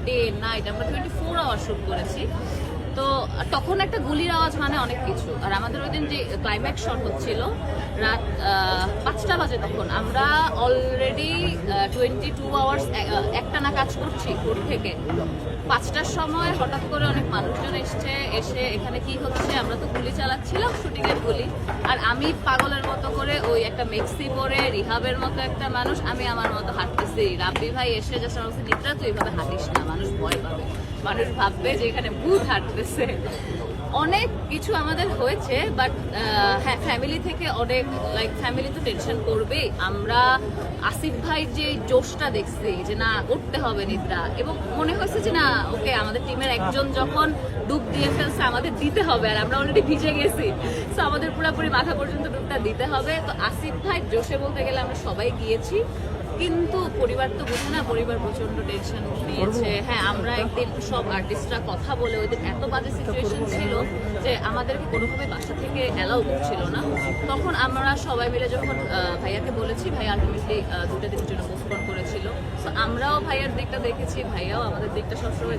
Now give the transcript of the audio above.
Day night, আমরা 24 hour shoot করেছি। তো তখন একটা গুলির আওয়াজ মানে অনেক কিছু। আর আমাদের ওই দিন যে ক্লাইম্যাক্স শট হচ্ছিল রাত 5টা বাজে, তখন আমরা অলরেডি 22 আওয়ার্স একটানা কাজ করছি ভোর থেকে। 5টার সময় হঠাৎ করে অনেক মানুষজন এসে এখানে কি হচ্ছে, আমরা তো গুলি চালাচ্ছিলাম, শুটিংয়ের গুলি। আর আমি পাগলের মতো করে ওই একটা মেক্সি পরে রিহাবের মতো একটা মানুষ, আমি আমার মতো হাঁটতেছি। রাব্বি ভাই এসে জাস্ট আমার নিদ্রা, তুই এইভাবে হাঁটিস না, মানুষ ভয় পাবে, মানুষ ভাববে যে এখানে ভূত হাঁটতেছে। অনেক কিছু আমাদের হয়েছে, বাট হ্যাঁ ফ্যামিলি থেকে অনেক, লাইক ফ্যামিলি তো টেনশন করবেই। আমরা আসিফ ভাই যে জোশটা দেখছি যে না উঠতে হবে নিদ্রা, এবং মনে হয়েছে যে না ওকে আমাদের টিমের একজন যখন ডুব দিয়ে ফেলছে আমাদের দিতে হবে, আর আমরা অলরেডি ভিজে গেছি, তো আমাদের পুরোপুরি মাথা পর্যন্ত ডুবটা দিতে হবে। তো আসিফ ভাই জোশে বলতে গেলে আমরা সবাই গিয়েছি, কিন্তু পরিবার তো বুঝে না, পরিবার প্রচন্ড টেনশন নিয়েছে। হ্যাঁ আমরা একদিন সব আর্টিস্টরা কথা বলে, ওই দিন এত বাজে সিচুয়েশন ছিল যে আমাদেরকে কোনোভাবে বাসা থেকে অ্যালাউ করছিল না। তখন আমরা সবাই মিলে যখন ভাইয়াকে বলেছি, ভাই আলটিমেটলি 2টা দিনের জন্য পোস্টপোন করেছিল। তো আমরাও ভাইয়ার দিকটা দেখেছি, ভাইয়াও আমাদের দিকটা সবসময়